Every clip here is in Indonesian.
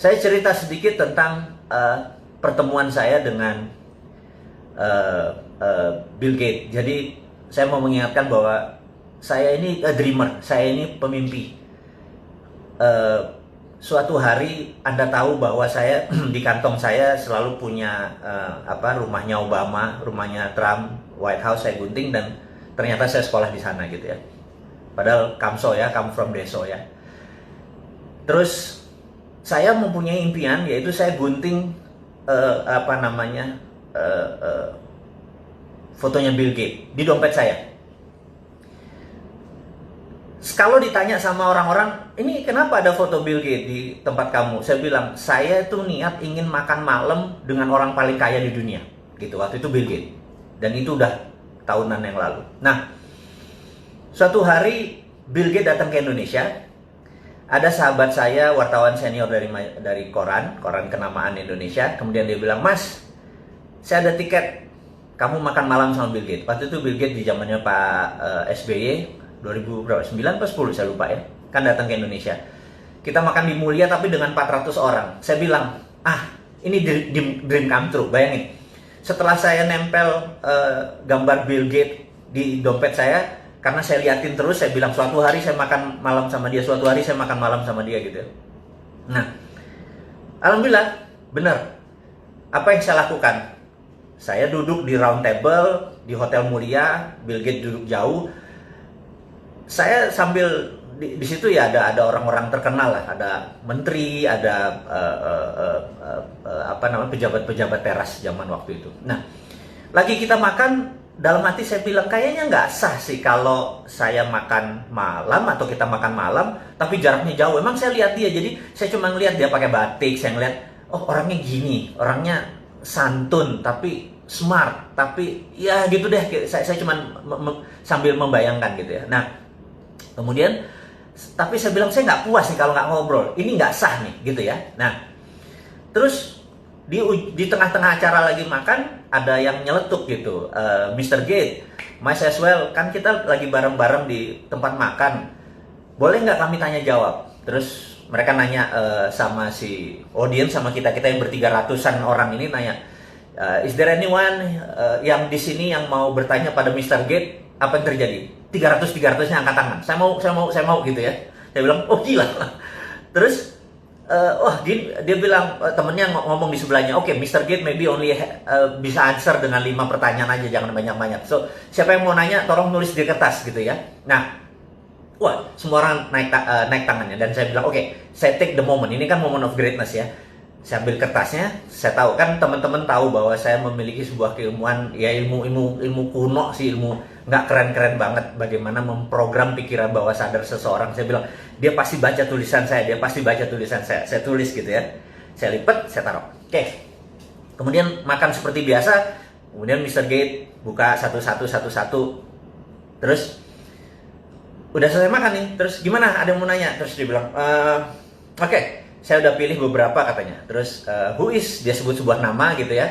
Saya cerita sedikit tentang pertemuan saya dengan Bill Gates. Jadi saya mau mengingatkan bahwa saya ini dreamer, saya ini pemimpi. Suatu hari Anda tahu bahwa saya di kantong saya selalu punya rumahnya Obama, rumahnya Trump, White House saya gunting, dan ternyata saya sekolah di sana gitu ya. Padahal Kamso ya, come from Deso ya. Terus saya mempunyai impian, yaitu saya gunting fotonya Bill Gates di dompet saya. Kalau ditanya sama orang-orang, ini kenapa ada foto Bill Gates di tempat kamu? Saya bilang, saya tuh niat ingin makan malam dengan orang paling kaya di dunia. Gitu, waktu itu Bill Gates. Dan itu udah tahunan yang lalu. Nah, suatu hari Bill Gates datang ke Indonesia. Ada sahabat saya, wartawan senior dari koran kenamaan Indonesia. Kemudian dia bilang, Mas, saya ada tiket, kamu makan malam sama Bill Gates. Waktu itu Bill Gates di zamannya Pak SBY, 2009 atau 10 saya lupa ya, kan datang ke Indonesia. Kita makan di Mulia tapi dengan 400 orang. Saya bilang, ini dream come true. Bayangin, setelah saya nempel gambar Bill Gates di dompet saya, karena saya liatin terus, saya bilang suatu hari saya makan malam sama dia, suatu hari saya makan malam sama dia gitu. Nah, alhamdulillah benar. Apa yang saya lakukan? Saya duduk di round table di Hotel Mulia, Bill Gates duduk jauh. Saya sambil di situ ya ada orang-orang terkenal lah, ada menteri, ada pejabat-pejabat teras zaman waktu itu. Nah, lagi kita makan, dalam hati saya bilang kayaknya nggak sah sih kalau saya makan malam atau kita makan malam tapi jaraknya jauh. Emang saya lihat dia, jadi saya cuma ngeliat dia pakai batik, saya ngeliat orangnya gini, orangnya santun tapi smart, tapi ya gitu deh. Saya cuma sambil membayangkan gitu ya. Nah, kemudian tapi saya bilang saya nggak puas nih kalau nggak ngobrol, ini nggak sah nih gitu ya. Nah, terus di tengah-tengah acara lagi makan, ada yang nyeletuk gitu, Mr. Gates, might as well, kan kita lagi bareng-bareng di tempat makan, boleh nggak kami tanya jawab? Terus mereka nanya sama si audiens, sama kita yang ber-300-an orang ini nanya, is there anyone yang di sini yang mau bertanya pada Mr. Gates? Apa yang terjadi? 300-300-nya angkat tangan. Saya mau gitu ya. Saya bilang, oh gila. Terus dia bilang, temennya ngomong di sebelahnya, oke, Mr. Gates maybe only bisa answer dengan 5 pertanyaan aja, jangan banyak-banyak. So, siapa yang mau nanya, tolong nulis di kertas gitu ya. Nah, semua orang naik tangannya. Dan saya bilang, oke, saya take the moment. Ini kan moment of greatness ya. Saya ambil kertasnya, saya tahu kan teman-teman tahu bahwa saya memiliki sebuah keilmuan, ya ilmu kuno sih, ilmu nggak keren-keren banget bagaimana memprogram pikiran bawah sadar seseorang. Saya bilang, dia pasti baca tulisan saya, saya tulis gitu ya. Saya lipat, saya taruh. Oke. Kemudian makan seperti biasa, kemudian Mr. Gates buka satu-satu. Terus udah selesai makan nih, terus gimana? Ada yang mau nanya? Terus dia bilang, oke. Saya udah pilih beberapa katanya. Terus who is, dia sebut sebuah nama gitu ya.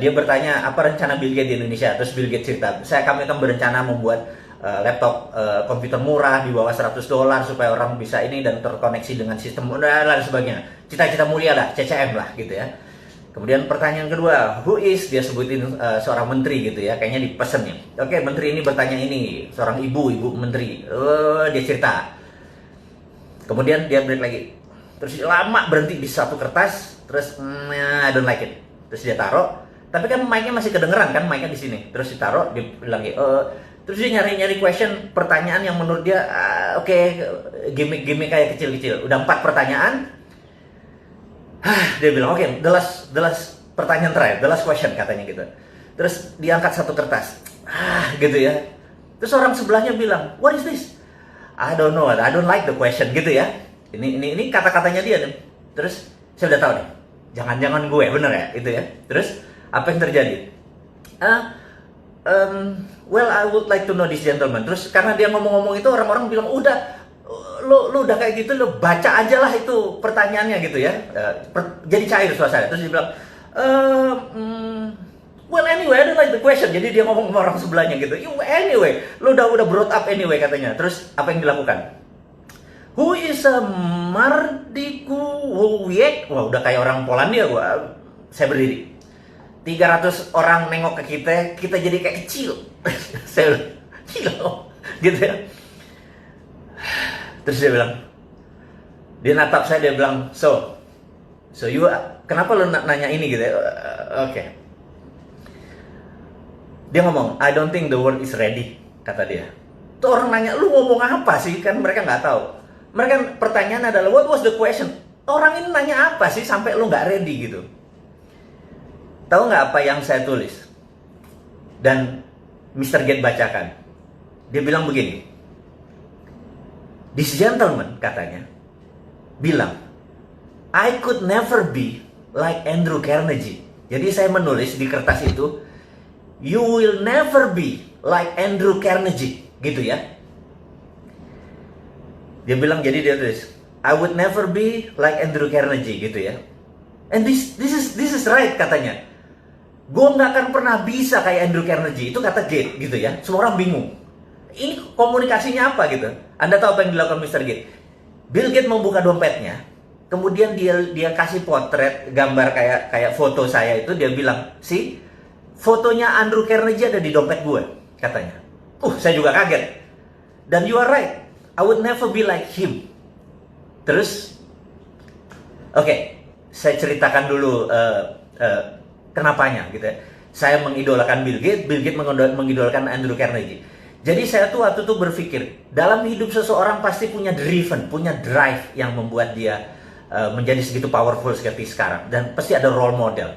Dia bertanya apa rencana Bill Gates di Indonesia. Terus Bill Gates cerita, kami akan berencana membuat laptop komputer murah di bawah $100 supaya orang bisa ini dan terkoneksi dengan sistem dan sebagainya. Cita-cita mulia lah, CCM lah gitu ya. Kemudian pertanyaan kedua, who is, dia sebutin seorang menteri gitu ya, kayaknya dipesen ya. Oke, menteri ini bertanya ini, seorang ibu menteri. Dia cerita. Kemudian dia break lagi. Terus lama berhenti di satu kertas, terus I don't like it. Terus dia taruh, tapi kan mic-nya masih kedengeran kan, mic-nya di sini. Terus ditaruh, dia bilang terus dia nyari question, pertanyaan yang menurut dia oke, gimmick kayak kecil-kecil. Udah 4 pertanyaan. Dia bilang oke, the last pertanyaan terakhir, the last question katanya gitu. Terus diangkat satu kertas. Gitu ya. Terus orang sebelahnya bilang, what is this? I don't know, I don't like the question gitu ya. Ini kata-katanya dia nih. Terus saya udah tahu nih, jangan-jangan gue, bener ya itu ya. Terus apa yang terjadi? Well, I would like to know this gentleman. Terus karena dia ngomong-ngomong itu, orang-orang bilang udah, lu udah kayak gitu, lu baca aja lah itu pertanyaannya gitu ya. Jadi cair suasana. Terus dia bilang, well anyway, I don't like the question. Jadi dia ngomong sama orang sebelahnya gitu. Anyway, lu udah brought up anyway katanya. Terus apa yang dilakukan? Who is a Mardikuwo? wah udah kayak orang Polandia saya berdiri. 300 orang nengok ke kita jadi kayak kecil. Saya bilang, gila, gitu ya. Terus dia natap saya, dia bilang, so you, kenapa lu nanya ini gitu ya? Oke. Dia ngomong, I don't think the world is ready, kata dia. Tuh orang nanya, lu ngomong apa sih? Kan mereka nggak tahu. Mereka pertanyaan adalah, what was the question? Orang ini nanya apa sih sampai lu nggak ready gitu? Tahu nggak apa yang saya tulis? Dan Mr. Gates bacakan. Dia bilang begini. This gentleman, katanya, bilang, I could never be like Andrew Carnegie. Jadi saya menulis di kertas itu, you will never be like Andrew Carnegie. Gitu ya. Dia bilang, jadi dia tulis, I would never be like Andrew Carnegie, gitu ya. And this is right, katanya. Gue nggak akan pernah bisa kayak Andrew Carnegie. Itu kata Gates, gitu ya. Semua orang bingung. Ini komunikasinya apa gitu? Anda tahu apa yang dilakukan Mr. Gates? Bill Gates membuka dompetnya, kemudian dia kasih potret gambar kayak foto saya itu. Dia bilang, sih, fotonya Andrew Carnegie ada di dompet gue, katanya. Saya juga kaget. Dan you are right, I would never be like him. Terus, oke, saya ceritakan dulu kenapanya gitu ya. Saya mengidolakan Bill Gates mengidolakan Andrew Carnegie. Jadi saya tuh waktu itu berpikir, dalam hidup seseorang pasti punya punya drive yang membuat dia menjadi segitu powerful seperti sekarang. Dan pasti ada role model.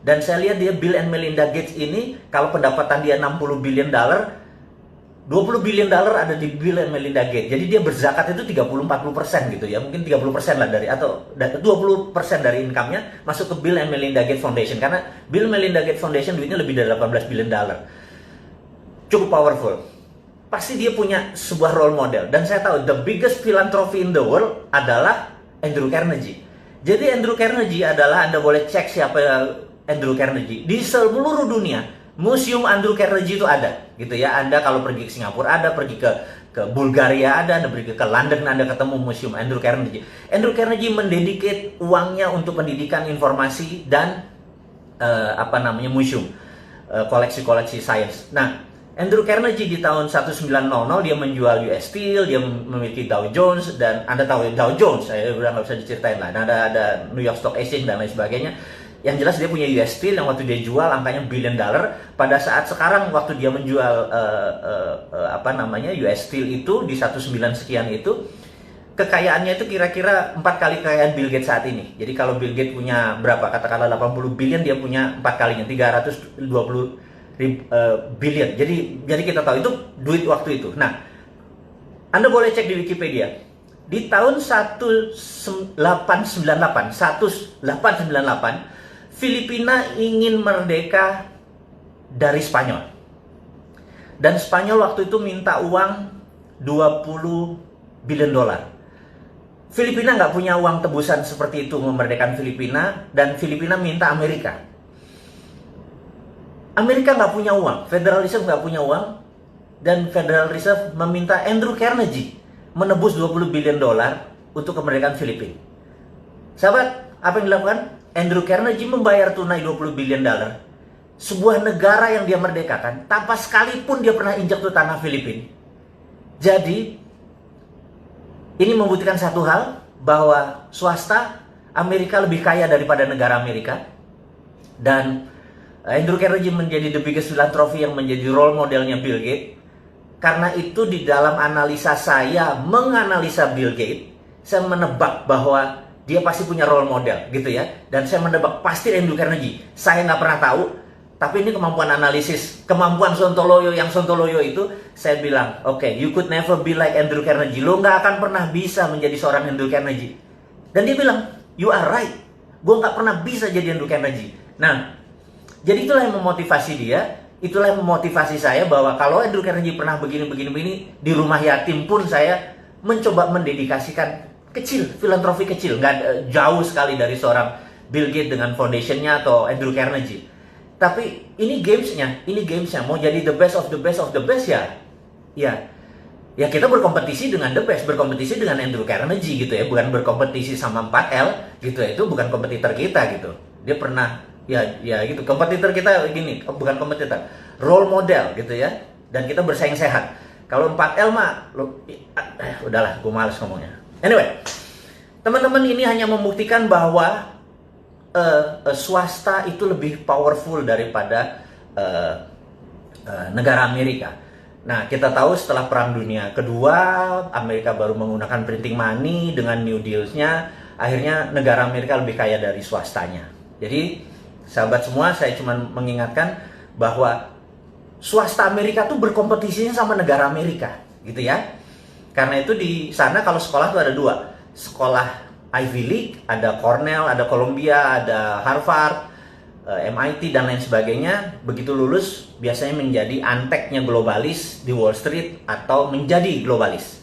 Dan saya lihat dia, Bill and Melinda Gates ini, kalau pendapatan dia $60 billion, $20 billion ada di Bill and Melinda Gates. Jadi dia berzakat itu 30-40% gitu ya. Mungkin 30% lah atau 20% dari income-nya masuk ke Bill and Melinda Gates Foundation. Karena Bill and Melinda Gates Foundation duitnya lebih dari $18 billion. Cukup powerful. Pasti dia punya sebuah role model. Dan saya tahu the biggest philanthropy in the world adalah Andrew Carnegie. Jadi Andrew Carnegie adalah, Anda boleh cek siapa Andrew Carnegie. Di seluruh dunia, Museum Andrew Carnegie itu ada, gitu ya. Anda kalau pergi ke Singapura ada, pergi ke Bulgaria ada, Anda pergi ke London Anda ketemu Museum Andrew Carnegie. Andrew Carnegie mendedicate uangnya untuk pendidikan, informasi, dan museum, koleksi-koleksi sains. Nah, Andrew Carnegie di tahun 1900 dia menjual US Steel, dia memiliki Dow Jones, dan Anda tahu Dow Jones, saya udah nggak bisa diceritain lah. Nah, ada New York Stock Exchange dan lain sebagainya. Yang jelas dia punya US Steel yang waktu dia jual angkanya $1 billion. Pada saat sekarang waktu dia menjual US Steel itu di 19 sekian itu, kekayaannya itu kira-kira 4 kali kekayaan Bill Gates saat ini. Jadi kalau Bill Gates punya berapa? Katakanlah 80 billion, dia punya 4 kalinya, 320 billion. Jadi kita tahu itu duit waktu itu. Nah, Anda boleh cek di Wikipedia. Di tahun 1898, Filipina ingin merdeka dari Spanyol. Dan Spanyol waktu itu minta uang $20 billion. Filipina nggak punya uang tebusan seperti itu memerdekakan Filipina, dan Filipina minta Amerika. Amerika nggak punya uang, Federal Reserve nggak punya uang, dan Federal Reserve meminta Andrew Carnegie menebus $20 billion untuk kemerdekaan Filipina. Sahabat, apa yang dilakukan? Andrew Carnegie membayar tunai $20 billion. Sebuah negara yang dia merdekakan, tanpa sekalipun dia pernah injak tuh tanah Filipina. Jadi, ini membuktikan satu hal, bahwa swasta Amerika lebih kaya daripada negara Amerika. Dan Andrew Carnegie menjadi the biggest philanthropy yang menjadi role modelnya Bill Gates. Karena itu di dalam analisa saya, menganalisa Bill Gates, saya menebak bahwa dia pasti punya role model gitu ya. Dan saya menebak pasti Andrew Carnegie. Saya nggak pernah tahu, tapi ini kemampuan analisis, kemampuan Sontoloyo. Yang Sontoloyo itu saya bilang, oke, you could never be like Andrew Carnegie. Lo nggak akan pernah bisa menjadi seorang Andrew Carnegie. Dan dia bilang, you are right, gue nggak pernah bisa jadi Andrew Carnegie. Nah, jadi itulah yang memotivasi dia. Itulah yang memotivasi saya bahwa kalau Andrew Carnegie pernah begini, di rumah yatim pun saya mencoba mendedikasikan kecil, filantropi kecil, nggak jauh sekali dari seorang Bill Gates dengan foundationnya atau Andrew Carnegie. Tapi ini gamesnya, mau jadi the best of the best ya. ya kita berkompetisi dengan the best, berkompetisi dengan Andrew Carnegie gitu ya, bukan berkompetisi sama 4L gitu ya, itu bukan kompetitor kita gitu. Dia pernah ya gitu, kompetitor kita gini, bukan kompetitor, role model gitu ya, dan kita bersaing sehat. Kalau 4L mah udahlah, gue males ngomongnya. Anyway, teman-teman, ini hanya membuktikan bahwa swasta itu lebih powerful daripada negara Amerika. Nah, kita tahu setelah Perang Dunia Kedua, Amerika baru menggunakan printing money dengan New Deal-nya, akhirnya negara Amerika lebih kaya dari swastanya. Jadi, sahabat semua, saya cuma mengingatkan bahwa swasta Amerika tuh berkompetisinya sama negara Amerika, gitu ya. Karena itu di sana kalau sekolah tuh ada dua, sekolah Ivy League, ada Cornell, ada Columbia, ada Harvard, MIT dan lain sebagainya. Begitu lulus biasanya menjadi anteknya globalis di Wall Street atau menjadi globalis.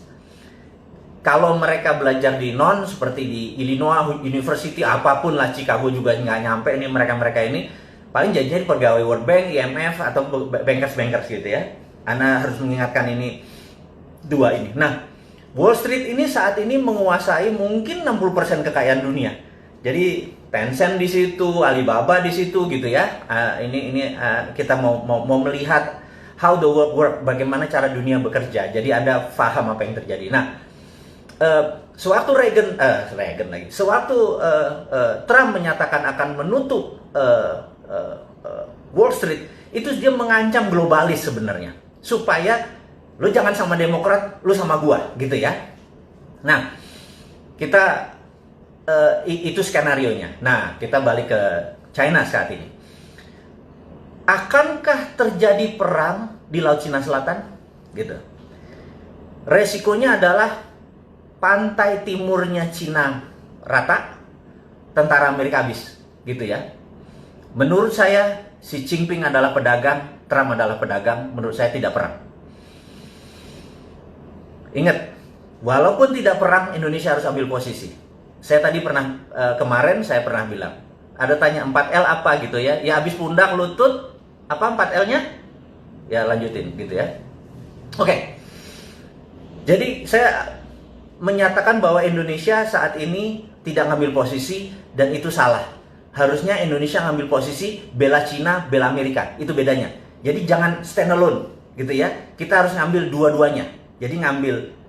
Kalau mereka belajar di non seperti di Illinois University, apapun lah, Chicago juga nggak nyampe, ini mereka ini paling jadinya pegawai World Bank, IMF atau bankers gitu ya. Anda harus mengingatkan ini dua ini. Nah, Wall Street ini saat ini menguasai mungkin 60% kekayaan dunia. Jadi Tencent di situ, Alibaba di situ gitu ya. Ini kita mau melihat how the world work, bagaimana cara dunia bekerja. Jadi Anda paham apa yang terjadi. Nah, sewaktu Trump menyatakan akan menutup Wall Street, itu dia mengancam globalis sebenarnya, supaya lu jangan sama Demokrat, lu sama gua gitu ya. Nah, kita itu skenarionya. Nah, kita balik ke China saat ini. Akankah terjadi perang di Laut Cina Selatan? Gitu. Resikonya adalah pantai timurnya Cina rata, tentara Amerika habis, gitu ya. Menurut saya, Xi Jinping adalah pedagang, Trump adalah pedagang. Menurut saya tidak perang. Ingat, walaupun tidak perang, Indonesia harus ambil posisi. Saya tadi pernah, kemarin saya pernah bilang, ada tanya 4L apa gitu ya. Ya habis pundak, lutut, apa 4L-nya? Ya lanjutin gitu ya. Oke. Jadi saya menyatakan bahwa Indonesia saat ini tidak ngambil posisi, dan itu salah. Harusnya Indonesia ngambil posisi bela Cina, bela Amerika. Itu bedanya. Jadi jangan stand alone gitu ya. Kita harus ngambil dua-duanya. Jadi ngambil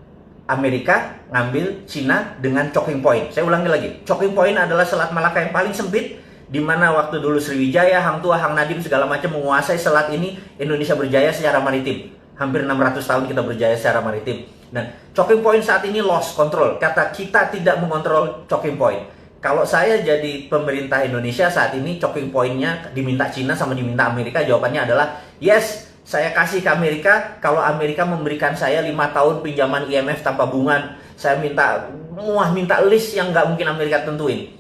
Amerika, ngambil Cina dengan choking point. Saya ulangi lagi, choking point adalah Selat Malaka yang paling sempit, di mana waktu dulu Sriwijaya, Hang Tuah, Hang Nadim segala macam menguasai selat ini, Indonesia berjaya secara maritim. Hampir 600 tahun kita berjaya secara maritim. Dan choking point saat ini lost control. Kata kita tidak mengontrol choking point. Kalau saya jadi pemerintah Indonesia saat ini, choking point-nya diminta Cina sama diminta Amerika, jawabannya adalah yes. Saya kasih ke Amerika, kalau Amerika memberikan saya 5 tahun pinjaman IMF tanpa bunga, saya minta list yang nggak mungkin Amerika tentuin.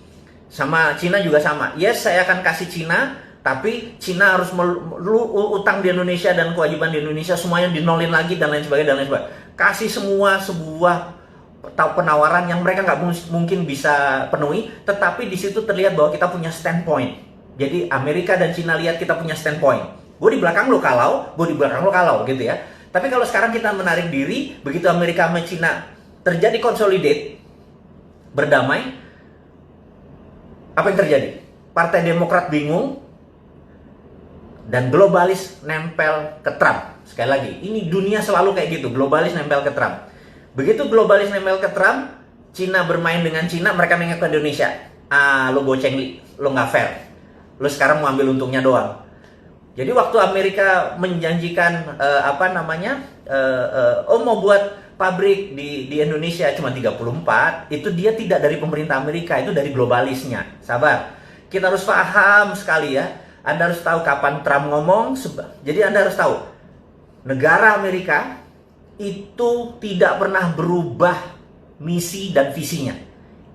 Sama Cina juga sama. Yes, saya akan kasih Cina, tapi Cina harus utang di Indonesia dan kewajiban di Indonesia semuanya dinolin lagi dan lain sebagainya. Kasih semua sebuah penawaran yang mereka nggak mungkin bisa penuhi, tetapi di situ terlihat bahwa kita punya standpoint. Jadi Amerika dan Cina lihat kita punya standpoint. Gue di belakang lo kalau, gue di belakang lo kalau gitu ya. Tapi kalau sekarang kita menarik diri, begitu Amerika sama Cina terjadi consolidate, berdamai, apa yang terjadi? Partai Demokrat bingung, dan globalis nempel ke Trump. Sekali lagi, ini dunia selalu kayak gitu, globalis nempel ke Trump. Begitu globalis nempel ke Trump, Cina bermain dengan Cina, mereka nengok ke Indonesia. Lo goceng, lo nggak fair. Lo sekarang mau ambil untungnya doang. Jadi waktu Amerika menjanjikan mau buat pabrik di Indonesia cuma 34, itu dia tidak dari pemerintah Amerika, itu dari globalisnya. Sabar, kita harus paham sekali ya. Anda harus tahu kapan Trump ngomong. Jadi Anda harus tahu, negara Amerika itu tidak pernah berubah misi dan visinya.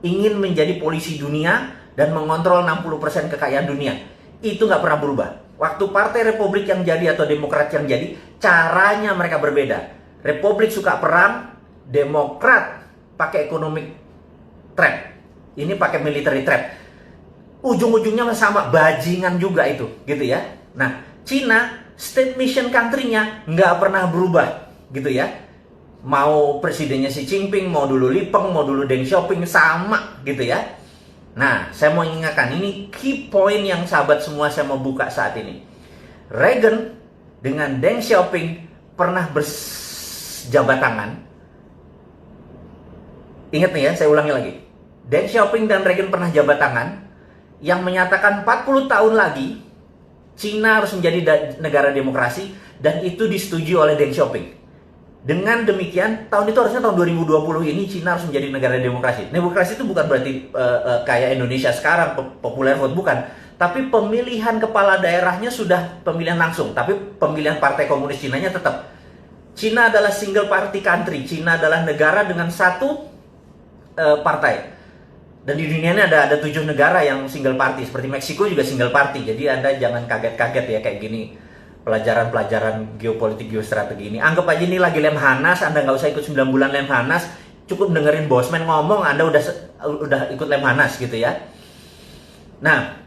Ingin menjadi polisi dunia dan mengontrol 60% kekayaan dunia. Itu nggak pernah berubah. Waktu Partai Republik yang jadi atau Demokrat yang jadi, caranya mereka berbeda. Republik suka perang, Demokrat pakai economic trap. Ini pakai military trap. Ujung-ujungnya sama, bajingan juga itu, gitu ya. Nah, Cina, state mission country-nya nggak pernah berubah, gitu ya. Mau presidennya Xi Jinping, mau dulu Li Peng, mau dulu Deng Xiaoping, sama gitu ya. Nah, saya mau ingatkan, ini key point yang sahabat semua saya mau buka saat ini. Reagan dengan Deng Xiaoping pernah berjabat tangan. Ingat nih ya, saya ulangi lagi. Deng Xiaoping dan Reagan pernah jabat tangan yang menyatakan 40 tahun lagi Cina harus menjadi negara demokrasi, dan itu disetujui oleh Deng Xiaoping. Dengan demikian, tahun itu harusnya tahun 2020 ini Cina harus menjadi negara demokrasi. Demokrasi itu bukan berarti kayak Indonesia sekarang, populer vote, bukan. Tapi pemilihan kepala daerahnya sudah pemilihan langsung. Tapi pemilihan partai komunis Cinanya tetap. Cina adalah single party country. Cina adalah negara dengan satu partai. Dan di dunia ini ada 7 negara yang single party. Seperti Meksiko juga single party. Jadi Anda jangan kaget-kaget ya kayak gini. Pelajaran-pelajaran geopolitik, geostrategi ini. Anggap aja ini lagi Lemhanas, Anda nggak usah ikut 9 bulan Lemhanas, cukup dengerin Bosman ngomong, Anda udah ikut Lemhanas gitu ya. Nah,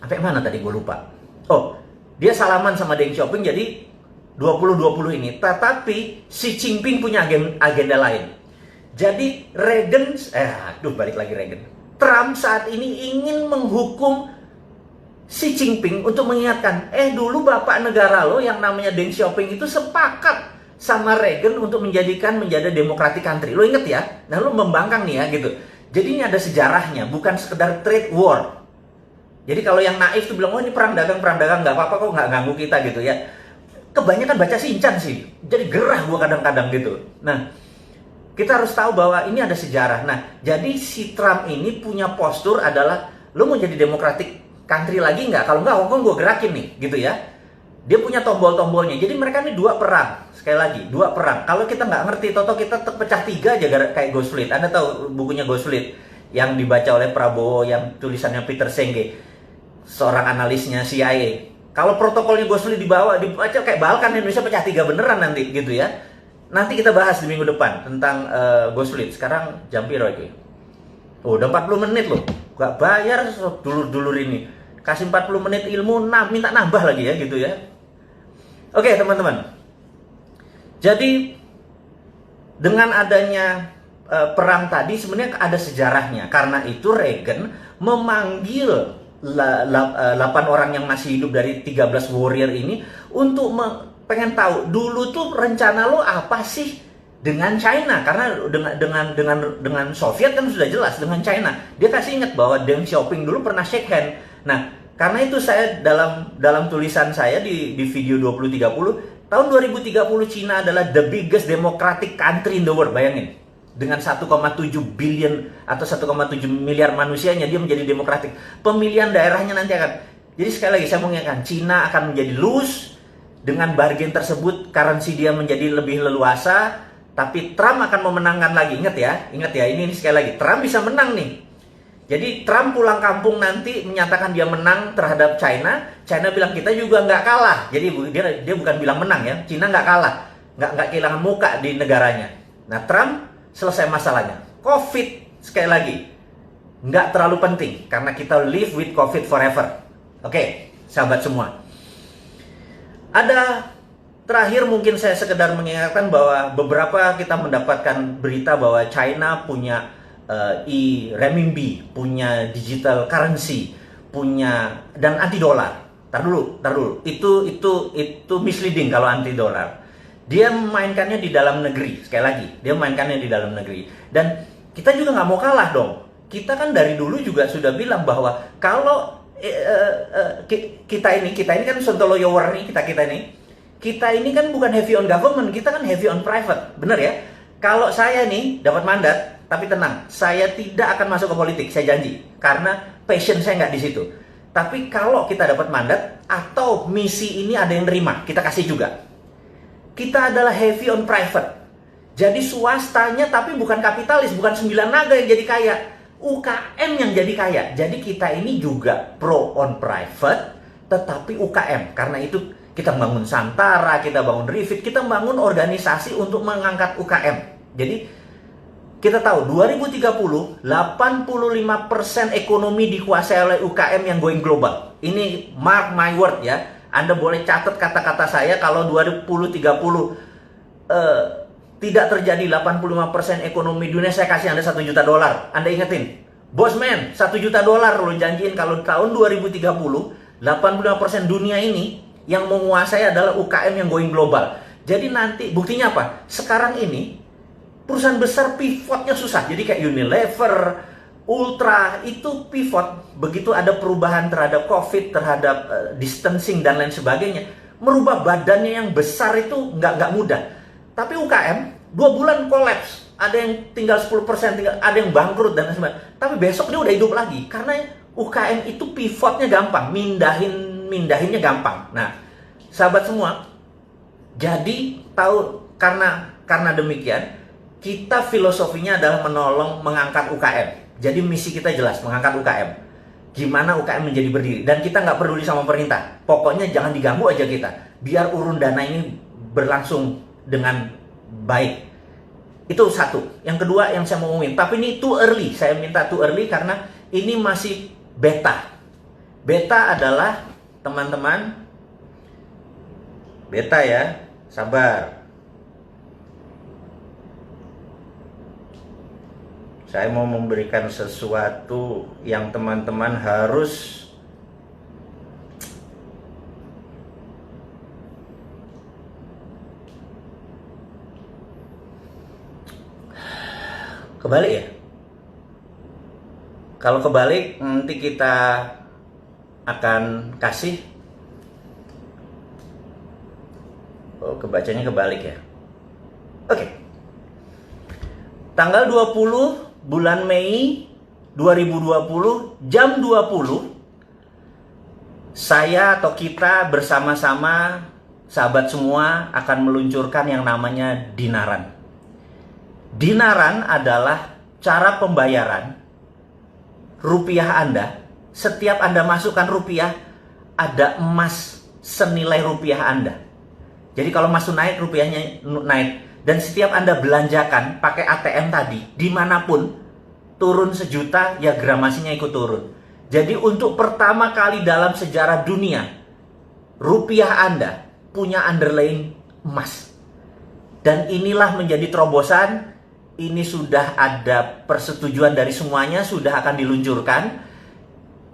sampai mana tadi gue lupa. Oh, dia salaman sama Deng Xiaoping, jadi 2020 ini. Tetapi Xi Jinping punya agenda lain. Jadi Reagan, balik lagi Reagan. Trump saat ini ingin menghukum Xi Jinping untuk mengingatkan, dulu bapak negara lo yang namanya Deng Xiaoping itu sepakat sama Reagan untuk menjadi democratic country. Lo inget ya? Nah, lo membangkang nih ya gitu. Jadi ini ada sejarahnya, bukan sekedar trade war. Jadi kalau yang naif tuh bilang, oh ini perang dagang, nggak apa-apa kok, nggak ganggu kita gitu ya. Kebanyakan baca Shinchan sih, jadi gerah gua kadang-kadang gitu. Nah, kita harus tahu bahwa ini ada sejarah. Nah, jadi si Trump ini punya postur adalah, lo mau jadi democratic country lagi nggak? Kalau nggak, Hongkong gue gerakin nih, gitu ya. Dia punya tombol-tombolnya. Jadi mereka ini 2 perang. Sekali lagi, 2 perang. Kalau kita nggak ngerti, toto kita terpecah 3 aja kayak Ghost Fleet. Anda tahu bukunya Ghost Fleet yang dibaca oleh Prabowo, yang tulisannya Peter Senge, seorang analisnya CIA. Kalau protokolnya Ghost Fleet dibaca kayak Balkan, Indonesia pecah 3 beneran nanti, gitu ya. Nanti kita bahas di minggu depan tentang Ghost Fleet. Sekarang jam piro itu? Oh, udah 40 menit loh. Gak bayar dulur-dulur ini. Kasih 40 menit ilmu, minta nambah lagi ya gitu ya. Oke teman-teman. Jadi dengan adanya perang tadi sebenarnya ada sejarahnya. Karena itu Reagan memanggil 8 orang yang masih hidup dari 13 warrior ini untuk pengen tahu dulu tuh rencana lo apa sih dengan China, karena dengan Soviet kan sudah jelas, dengan China dia kasih ingat bahwa Deng Xiaoping dulu pernah shake hand. Nah, karena itu saya dalam tulisan saya di video 2030, tahun 2030 Cina adalah the biggest democratic country in the world. Bayangin, dengan 1,7 billion atau 1,7 miliar manusianya dia menjadi demokratik. Pemilihan daerahnya nanti akan, jadi sekali lagi saya mau ingatkan, Cina akan menjadi loose. Dengan bargain tersebut currency dia menjadi lebih leluasa. Tapi Trump akan memenangkan lagi. Ingat ya, ini sekali lagi, Trump bisa menang nih. Jadi Trump pulang kampung nanti menyatakan dia menang terhadap China. China bilang kita juga nggak kalah. Jadi dia bukan bilang menang ya, China nggak kalah, nggak kehilangan muka di negaranya. Nah, Trump selesai masalahnya. COVID sekali lagi nggak terlalu penting karena kita live with COVID forever. Oke, sahabat semua. Ada terakhir mungkin saya sekedar mengingatkan bahwa beberapa kita mendapatkan berita bahwa China punya renminbi, punya digital currency, punya dan anti dolar. Tar dulu. Itu misleading kalau anti dolar. Dia memainkannya di dalam negeri. Sekali lagi, dia memainkannya di dalam negeri. Dan kita juga nggak mau kalah dong. Kita kan dari dulu juga sudah bilang bahwa kalau kita ini kan Sontoloyo Warni, kita ini kan bukan heavy on government, kita kan heavy on private, bener ya? Kalau saya nih dapat mandat, tapi tenang, saya tidak akan masuk ke politik, saya janji, karena passion saya nggak di situ. Tapi kalau kita dapat mandat atau misi ini ada yang nerima, kita kasih juga. Kita adalah heavy on private, jadi swastanya tapi bukan kapitalis, bukan 9 naga yang jadi kaya, UKM yang jadi kaya. Jadi kita ini juga pro on private, tetapi UKM, karena itu kita bangun Santara, kita bangun Rifit, kita bangun organisasi untuk mengangkat UKM. Jadi kita tahu 2030 85% ekonomi dikuasai oleh UKM yang going global. Ini mark my word ya. Anda boleh catat kata-kata saya kalau 2030 tidak terjadi 85% ekonomi dunia, saya kasih Anda 1 juta dolar. Anda ingetin, Bosman, 1 juta dolar lo janjiin kalau tahun 2030, 85% dunia ini yang menguasai adalah UKM yang going global. Jadi nanti, buktinya apa? Sekarang ini, perusahaan besar pivotnya susah. Jadi kayak Unilever, Ultra, itu pivot. Begitu ada perubahan terhadap COVID, terhadap distancing dan lain sebagainya, merubah badannya yang besar itu nggak mudah. Tapi UKM 2 bulan kolaps, ada yang tinggal 10%, ada yang bangkrut dan sebagainya. Tapi besok dia udah hidup lagi karena UKM itu pivotnya gampang, mindahinnya gampang. Nah, sahabat semua, jadi tahu karena demikian kita filosofinya adalah menolong mengangkat UKM. Jadi misi kita jelas, mengangkat UKM. Gimana UKM menjadi berdiri, dan kita nggak peduli sama pemerintah. Pokoknya jangan diganggu aja kita, biar urun dana ini berlangsung dengan baik. Itu satu. Yang kedua yang saya mau ngomongin, tapi ini too early. Saya minta too early karena ini masih beta. Beta adalah, teman-teman, beta ya, sabar. Saya mau memberikan sesuatu yang teman-teman harus kebalik ya. Kalau kebalik nanti kita akan kasih. Oh, kebacanya kebalik ya. Oke. Tanggal 20 bulan Mei 2020 jam 20, saya atau kita bersama-sama sahabat semua akan meluncurkan yang namanya Dinaran. Dinaran adalah cara pembayaran rupiah Anda. Setiap Anda masukkan rupiah, ada emas senilai rupiah Anda. Jadi kalau emas naik, rupiahnya naik. Dan setiap Anda belanjakan pakai ATM tadi, dimanapun, turun 1 juta, ya gramasinya ikut turun. Jadi untuk pertama kali dalam sejarah dunia, rupiah Anda punya underlying emas. Dan inilah menjadi terobosan. Ini sudah ada persetujuan dari semuanya, sudah akan diluncurkan.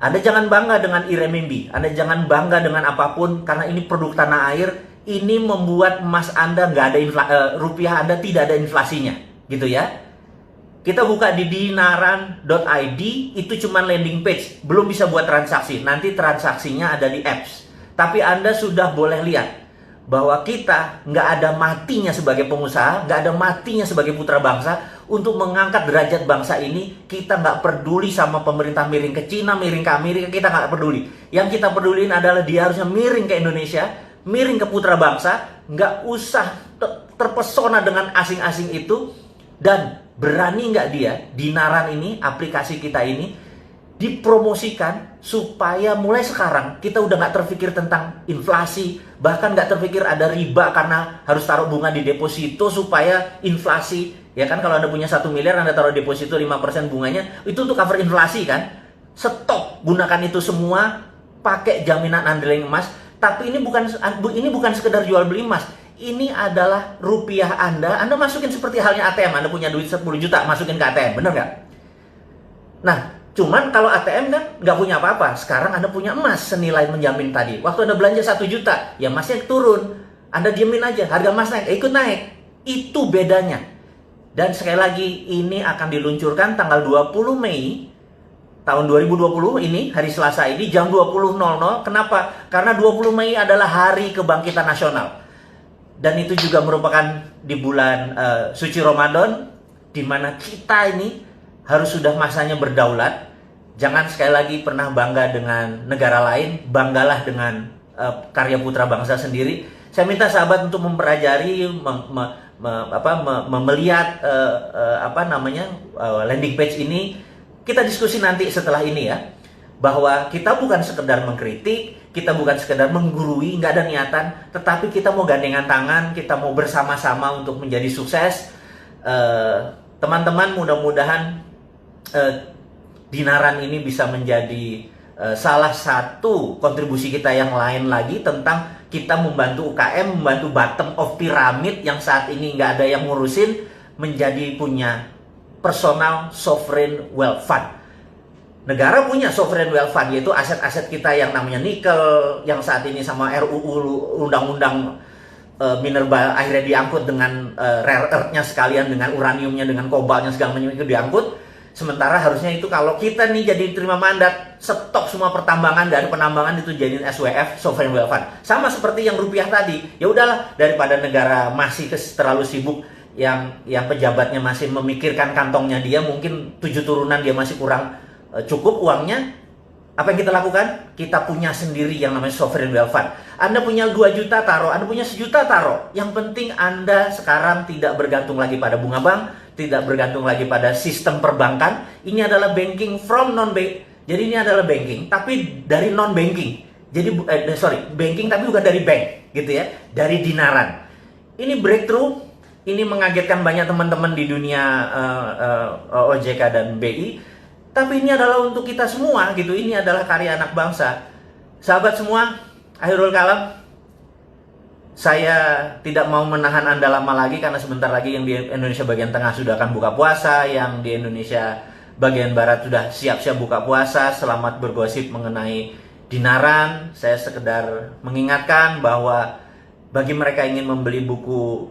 Anda jangan bangga dengan renminbi, Anda jangan bangga dengan apapun, karena ini produk tanah air. Ini membuat emas Anda nggak ada rupiah Anda tidak ada inflasinya, gitu ya. Kita buka di dinaran.id, itu cuma landing page, belum bisa buat transaksi. Nanti transaksinya ada di apps. Tapi Anda sudah boleh lihat bahwa kita nggak ada matinya sebagai pengusaha, nggak ada matinya sebagai putra bangsa untuk mengangkat derajat bangsa ini. Kita nggak peduli sama pemerintah miring ke Cina, miring ke Amerika, kita nggak peduli. Yang kita peduliin adalah dia harusnya miring ke Indonesia, miring ke putra bangsa, nggak usah terpesona dengan asing-asing itu. Dan berani nggak dia, Dinaran ini, aplikasi kita ini, dipromosikan supaya mulai sekarang kita udah nggak terpikir tentang inflasi, bahkan nggak terpikir ada riba karena harus taruh bunga di deposito supaya inflasi. Ya kan, kalau Anda punya 1 miliar, Anda taruh deposito 5% bunganya, itu untuk cover inflasi kan. Stop, gunakan itu semua, pakai jaminan underlying emas. Tapi ini bukan sekedar jual beli emas. Ini adalah rupiah Anda masukin seperti halnya ATM. Anda punya duit 10 juta, masukin ke ATM, bener nggak? Nah, cuman kalau ATM kan nggak punya apa-apa. Sekarang Anda punya emas senilai menjamin tadi. Waktu Anda belanja 1 juta, ya emasnya turun. Anda diemin aja, harga emas naik, ikut naik. Itu bedanya. Dan sekali lagi, ini akan diluncurkan tanggal 20 Mei tahun 2020 ini, hari Selasa ini, jam 20.00. Kenapa? Karena 20 Mei adalah hari kebangkitan nasional. Dan itu juga merupakan di bulan suci Ramadan, di mana kita ini harus sudah masanya berdaulat. Jangan sekali lagi pernah bangga dengan negara lain, banggalah dengan karya putra bangsa sendiri. Saya minta sahabat untuk mempelajari, melihat landing page ini. Kita diskusi nanti setelah ini ya, bahwa kita bukan sekedar mengkritik, kita bukan sekedar menggurui, nggak ada niatan, tetapi kita mau gandengan tangan, kita mau bersama-sama untuk menjadi sukses. Teman-teman, mudah-mudahan Dinaran ini bisa menjadi salah satu kontribusi kita yang lain lagi tentang kita membantu UKM, membantu bottom of pyramid yang saat ini nggak ada yang ngurusin, menjadi punya personal sovereign wealth fund. Negara punya sovereign wealth fund, yaitu aset-aset kita yang namanya nikel, yang saat ini sama RUU undang-undang minerba akhirnya diangkut dengan rare earth-nya sekalian, dengan uraniumnya, dengan kobalnya segala macam itu diangkut. Sementara harusnya itu kalau kita nih jadi terima mandat, stop semua pertambangan dan penambangan itu jadiin SWF, sovereign wealth fund. Sama seperti yang rupiah tadi. Ya udahlah, daripada negara masih terlalu sibuk, yang pejabatnya masih memikirkan kantongnya dia, mungkin 7 turunan dia masih kurang cukup uangnya. Apa yang kita lakukan? Kita punya sendiri yang namanya sovereign wealth fund. Anda punya 2 juta taruh, Anda punya 1 juta taruh. Yang penting Anda sekarang tidak bergantung lagi pada bunga bank, tidak bergantung lagi pada sistem perbankan. Ini adalah banking from non-bank. Jadi ini adalah banking, tapi dari non-banking. Jadi banking tapi bukan dari bank, gitu ya, dari dinaran. Ini breakthrough, ini mengagetkan banyak teman-teman di dunia OJK dan BI. Tapi ini adalah untuk kita semua, gitu. Ini adalah karya anak bangsa. Sahabat semua, akhirul kalam, saya tidak mau menahan Anda lama lagi karena sebentar lagi yang di Indonesia bagian tengah sudah akan buka puasa, yang di Indonesia bagian barat sudah siap-siap buka puasa. Selamat bergosip mengenai dinaran. Saya sekedar mengingatkan bahwa bagi mereka yang ingin membeli buku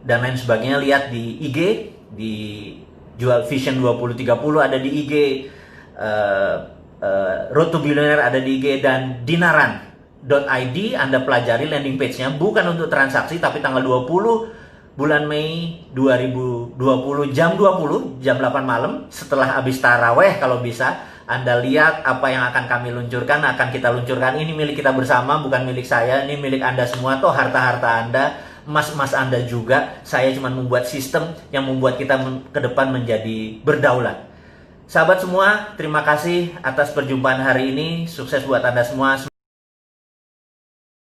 dan lain sebagainya, lihat di IG, di Jual Vision 2030 ada di IG, Road to Billionaire ada di IG, dan dinaran.id Anda pelajari landing page-nya, bukan untuk transaksi, tapi tanggal 20 bulan Mei 2020 jam 8 malam setelah habis taraweh, kalau bisa Anda lihat apa yang akan kami luncurkan, akan kita luncurkan. Ini milik kita bersama, bukan milik saya, ini milik Anda semua. Toh harta-harta Anda, emas-emas Anda juga. Saya cuma membuat sistem yang membuat kita ke depan menjadi berdaulat. Sahabat semua, terima kasih atas perjumpaan hari ini. Sukses buat Anda semua.